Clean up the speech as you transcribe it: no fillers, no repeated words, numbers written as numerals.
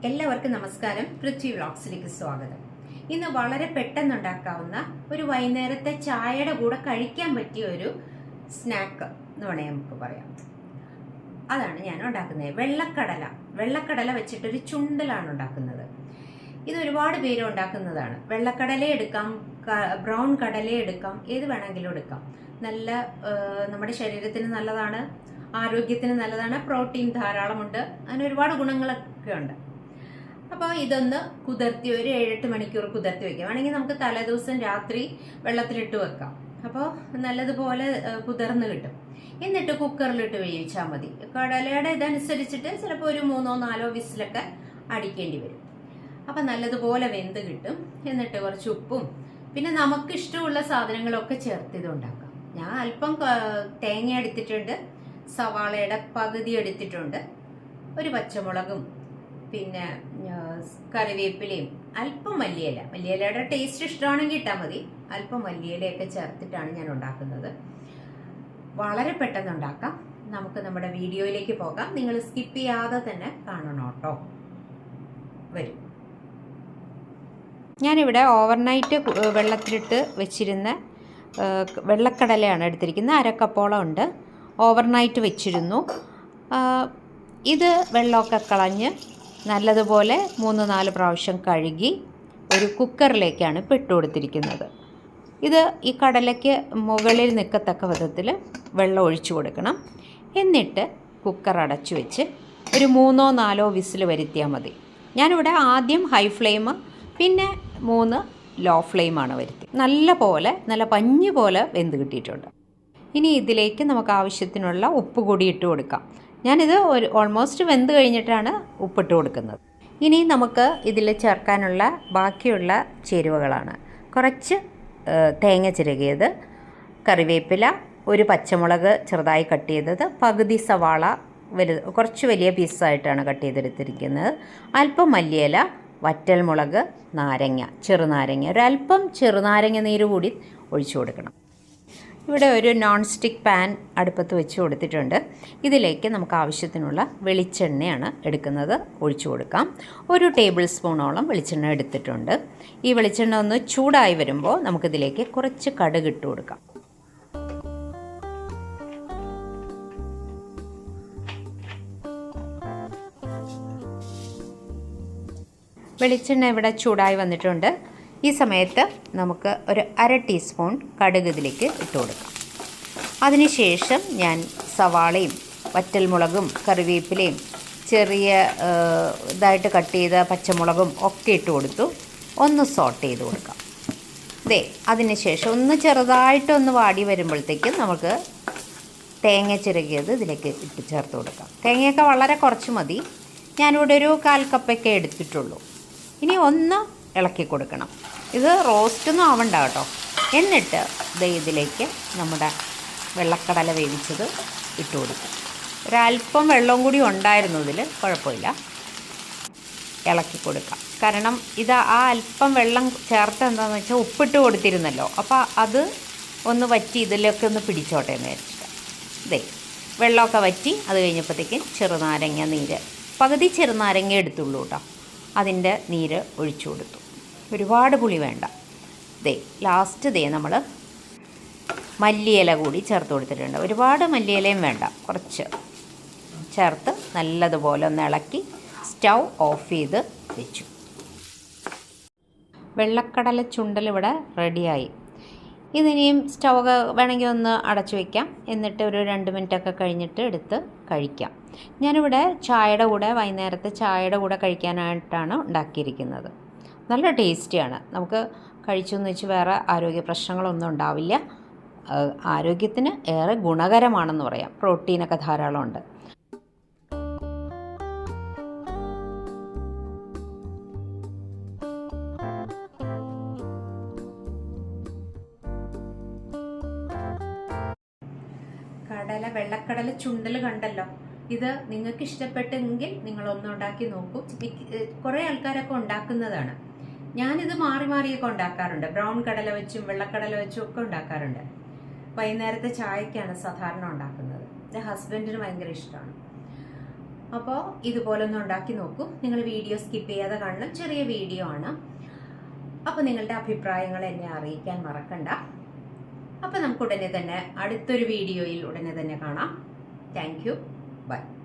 എല്ലാവർക്കും നമസ്കാരം. പൃഥ്വി വ്ളോഗ്സിലേക്ക് സ്വാഗതം. ഇന്ന് വളരെ പെട്ടെന്നുണ്ടാക്കാവുന്ന ഒരു വൈകുന്നേരത്തെ ചായയുടെ കൂടെ കഴിക്കാൻ പറ്റിയ ഒരു സ്നാക്ക് എന്ന് വേണമെങ്കിൽ നമുക്ക് പറയാം. അതാണ് ഞാൻ ഉണ്ടാക്കുന്നത്. വെള്ളക്കടല വെച്ചിട്ടൊരു ചുണ്ടലാണ് ഉണ്ടാക്കുന്നത്. ഇത് ഒരുപാട് പേര് ഉണ്ടാക്കുന്നതാണ്. വെള്ളക്കടല എടുക്കാം, ബ്രൗൺ കടല എടുക്കാം, ഏത് വേണമെങ്കിലും എടുക്കാം. നല്ല നമ്മുടെ ശരീരത്തിന് നല്ലതാണ്, ആരോഗ്യത്തിന് നല്ലതാണ്, പ്രോട്ടീൻ ധാരാളമുണ്ട്, അങ്ങനെ ഒരുപാട് ഗുണങ്ങളൊക്കെ ഉണ്ട്. അപ്പോൾ ഇതൊന്ന് കുതിർത്തി ഒരു 7-8 മണിക്കൂർ കുതിർത്തി വെക്കാം. വേണമെങ്കിൽ നമുക്ക് തലേദിവസം രാത്രി വെള്ളത്തിലിട്ട് വെക്കാം. അപ്പോൾ നല്ലതുപോലെ കുതിർന്ന് കിട്ടും. എന്നിട്ട് കുക്കറിലിട്ട് വേവിച്ചാൽ മതി. കടലയുടെ ഇതനുസരിച്ചിട്ട് ചിലപ്പോൾ ഒരു 3-4 വിസിലൊക്കെ അടിക്കേണ്ടി വരും. അപ്പം നല്ലതുപോലെ വെന്ത് കിട്ടും. എന്നിട്ട് കുറച്ച് ഉപ്പും പിന്നെ നമുക്ക് ഇഷ്ടമുള്ള സാധനങ്ങളൊക്കെ ചേർത്ത് ഇത് ഉണ്ടാക്കാം. ഞാൻ അല്പം തേങ്ങ എടുത്തിട്ടുണ്ട്, സവാളയുടെ പകുതി എടുത്തിട്ടുണ്ട്, ഒരു പച്ചമുളകും പിന്നെ കറിവേപ്പിലയും അല്പം മല്ലിയിലയുടെ ടേസ്റ്റ് ഇഷ്ടമാണെങ്കിൽ ഇട്ടാൽ മതി. അല്പം മല്ലിയിലയൊക്കെ ചേർത്തിട്ടാണ് ഞാൻ ഉണ്ടാക്കുന്നത്. വളരെ പെട്ടെന്ന് ഉണ്ടാക്കാം. നമുക്ക് നമ്മുടെ വീഡിയോയിലേക്ക് പോകാം. നിങ്ങൾ സ്കിപ്പ് ചെയ്യാതെ തന്നെ കാണണം കേട്ടോ. വരും. ഞാനിവിടെ ഓവർനൈറ്റ് വെള്ളത്തിലിട്ട് വെച്ചിരുന്ന വെള്ളക്കടലയാണ് എടുത്തിരിക്കുന്നത്. 1/2 കപ്പോളം ഉണ്ട്. ഓവർനൈറ്റ് വെച്ചിരുന്നു. ഇത് വെള്ളമൊക്കെ കളഞ്ഞ് നല്ലതുപോലെ 3-4 പ്രാവശ്യം കഴുകി ഒരു കുക്കറിലേക്കാണ് ഇപ്പോൾ ഇട്ട് കൊടുത്തിരിക്കുന്നത്. ഇത് ഈ കടലയ്ക്ക് മുകളിൽ നിൽക്കത്തക്ക വിധത്തിൽ വെള്ളം ഒഴിച്ചു കൊടുക്കണം. എന്നിട്ട് കുക്കർ അടച്ചു വെച്ച് ഒരു 3-4 വിസിൽ വരുത്തിയാൽ മതി. ഞാനിവിടെ ആദ്യം ഹൈ ഫ്ലെയിം പിന്നെ 3 ലോ ഫ്ലെയിമാണ് വരുത്തി. നല്ല പഞ്ഞ് പോലെ വെന്ത് കിട്ടിയിട്ടുണ്ട്. ഇനി ഇതിലേക്ക് നമുക്ക് ആവശ്യത്തിനുള്ള ഉപ്പ് കൂടി ഇട്ട് കൊടുക്കാം. ഞാനിത് ഓൾമോസ്റ്റ് വെന്ത് കഴിഞ്ഞിട്ടാണ് ഉപ്പിട്ട് കൊടുക്കുന്നത്. ഇനി നമുക്ക് ഇതിൽ ചേർക്കാനുള്ള ബാക്കിയുള്ള ചേരുവകളാണ്. കുറച്ച് തേങ്ങ ചിരകിയത്, കറിവേപ്പില, ഒരു പച്ചമുളക് ചെറുതായി കട്ട് ചെയ്തത്, പകുതി സവാള കുറച്ച് വലിയ പീസായിട്ടാണ് കട്ട് ചെയ്തെടുത്തിരിക്കുന്നത്, അല്പം മല്ലിയില, വറ്റൽമുളക്, ചെറുനാരങ്ങ, ഒരല്പം ചെറുനാരങ്ങ നീര് കൂടി ഒഴിച്ചു കൊടുക്കണം. ഇവിടെ ഒരു നോൺ സ്റ്റിക്ക് പാൻ അടുപ്പത്ത് വെച്ച് കൊടുത്തിട്ടുണ്ട്. ഇതിലേക്ക് നമുക്ക് ആവശ്യത്തിനുള്ള വെളിച്ചെണ്ണയാണ് എടുക്കുന്നത്. ഒഴിച്ചു കൊടുക്കാം. 1 ടേബിൾ സ്പൂണോളം വെളിച്ചെണ്ണ എടുത്തിട്ടുണ്ട്. ഈ വെളിച്ചെണ്ണ ഒന്ന് ചൂടായി വരുമ്പോൾ നമുക്കിതിലേക്ക് കുറച്ച് കടുക് ഇട്ട് കൊടുക്കാം. വെളിച്ചെണ്ണ ഇവിടെ ചൂടായി വന്നിട്ടുണ്ട്. ഈ സമയത്ത് നമുക്ക് ഒരു 1/2 ടീസ്പൂൺ കടുക് ഇതിലേക്ക് ഇട്ട് കൊടുക്കാം. അതിനുശേഷം ഞാൻ സവാളയും വറ്റൽമുളകും കറിവേപ്പിലയും ചെറിയ ഇതായിട്ട് കട്ട് ചെയ്ത പച്ചമുളകും ഒക്കെ ഇട്ട് കൊടുത്തു. ഒന്ന് സോട്ട് ചെയ്ത് കൊടുക്കാം. അതിനുശേഷം ഒന്ന് ചെറുതായിട്ടൊന്ന് വാടി വരുമ്പോഴത്തേക്കും നമുക്ക് തേങ്ങ ചിരകിയത് ഇതിലേക്ക് ഇട്ട് ചേർത്ത് കൊടുക്കാം. തേങ്ങയൊക്കെ വളരെ കുറച്ച് മതി. ഞാനിവിടെ ഒരു 1/4 കപ്പൊക്കെ എടുത്തിട്ടുള്ളൂ. ഇനി ഒന്ന് ഇളക്കി കൊടുക്കണം. ഇത് റോസ്റ്റൊന്നും ആവണ്ട കേട്ടോ. എന്നിട്ട് ഇതിലേക്ക് നമ്മുടെ വെള്ളക്കടല വേവിച്ചത് ഇട്ട് കൊടുക്കും. ഒരല്പം വെള്ളവും കൂടി ഉണ്ടായിരുന്നു ഇതിൽ, കുഴപ്പമില്ല. ഇളക്കി കൊടുക്കാം. കാരണം ഇത് ആ അല്പം വെള്ളം ചേർത്ത് എന്താണെന്ന് വെച്ചാൽ ഉപ്പിട്ട് കൊടുത്തിരുന്നല്ലോ, അപ്പോൾ അത് ഒന്ന് വറ്റി ഇതിലൊക്കെ ഒന്ന് പിടിച്ചോട്ടെ എന്ന് വെച്ചിട്ട് വെള്ളമൊക്കെ വറ്റി. അത് കഴിഞ്ഞപ്പോഴത്തേക്കും ചെറുനാരങ്ങ നീര്, പകുതി ചെറുനാരങ്ങ എടുത്തുള്ളൂ കേട്ടോ, അതിൻ്റെ നീര് ഒഴിച്ചു കൊടുത്തു. ഒരുപാട് പുളി വേണ്ട. ലാസ്റ്റ് നമ്മൾ മല്ലിയില കൂടി ചേർത്ത് കൊടുത്തിട്ടുണ്ട്. ഒരുപാട് മല്ലിയിലയും വേണ്ട, കുറച്ച് ചേർത്ത് നല്ലതുപോലെ ഒന്ന് ഇളക്കി സ്റ്റൗ ഓഫ് ചെയ്ത് വെച്ചു. വെള്ളക്കടല ചുണ്ടൽ ഇവിടെ റെഡിയായി. ഇതിനിയും സ്റ്റൗ വേണമെങ്കിൽ ഒന്ന് അടച്ചു വയ്ക്കാം. എന്നിട്ട് ഒരു 2 മിനിറ്റൊക്കെ കഴിഞ്ഞിട്ട് എടുത്ത് കഴിക്കാം. ഞാനിവിടെ വൈകുന്നേരത്തെ ചായയുടെ കൂടെ കഴിക്കാനായിട്ടാണ് ഉണ്ടാക്കിയിരിക്കുന്നത്. നല്ല ടേസ്റ്റിയാണ്. നമുക്ക് കഴിച്ചെന്ന് വെച്ച് വേറെ ആരോഗ്യ പ്രശ്നങ്ങളൊന്നും ഉണ്ടാവില്ല. ആരോഗ്യത്തിന് ഏറെ ഗുണകരമാണെന്ന് പറയാം. പ്രോട്ടീനൊക്കെ ധാരാളം ഉണ്ട്. വെള്ളക്കടല ചുണ്ടൽ കണ്ടല്ലോ. ഇത് നിങ്ങൾക്ക് ഇഷ്ടപ്പെട്ടെങ്കിൽ നിങ്ങളൊന്നും ഉണ്ടാക്കി നോക്കൂ. കുറേ ആൾക്കാരൊക്കെ ഉണ്ടാക്കുന്നതാണ്. ഞാനിത് മാറിയൊക്കെ ഉണ്ടാക്കാറുണ്ട്. ബ്രൗൺ കടല വെച്ചും വെള്ളക്കടല വെച്ചും ഒക്കെ ഉണ്ടാക്കാറുണ്ട്. വൈകുന്നേരത്തെ ചായക്കാണ് സാധാരണ ഉണ്ടാക്കുന്നത്. എൻ്റെ ഹസ്ബൻഡിന് ഭയങ്കര ഇഷ്ടമാണ്. അപ്പോൾ ഇതുപോലെ ഒന്ന് ഉണ്ടാക്കി നോക്കൂ. നിങ്ങൾ വീഡിയോ സ്കിപ്പ് ചെയ്യാതെ കാണണം, ചെറിയ വീഡിയോ ആണ്. അപ്പോൾ നിങ്ങളുടെ അഭിപ്രായങ്ങൾ എന്നെ അറിയിക്കാൻ മറക്കണ്ട. അപ്പോൾ നമുക്ക് ഉടനെ തന്നെ അടുത്തൊരു വീഡിയോയിൽ ഉടനെ തന്നെ കാണാം. Thank you. ബൈ.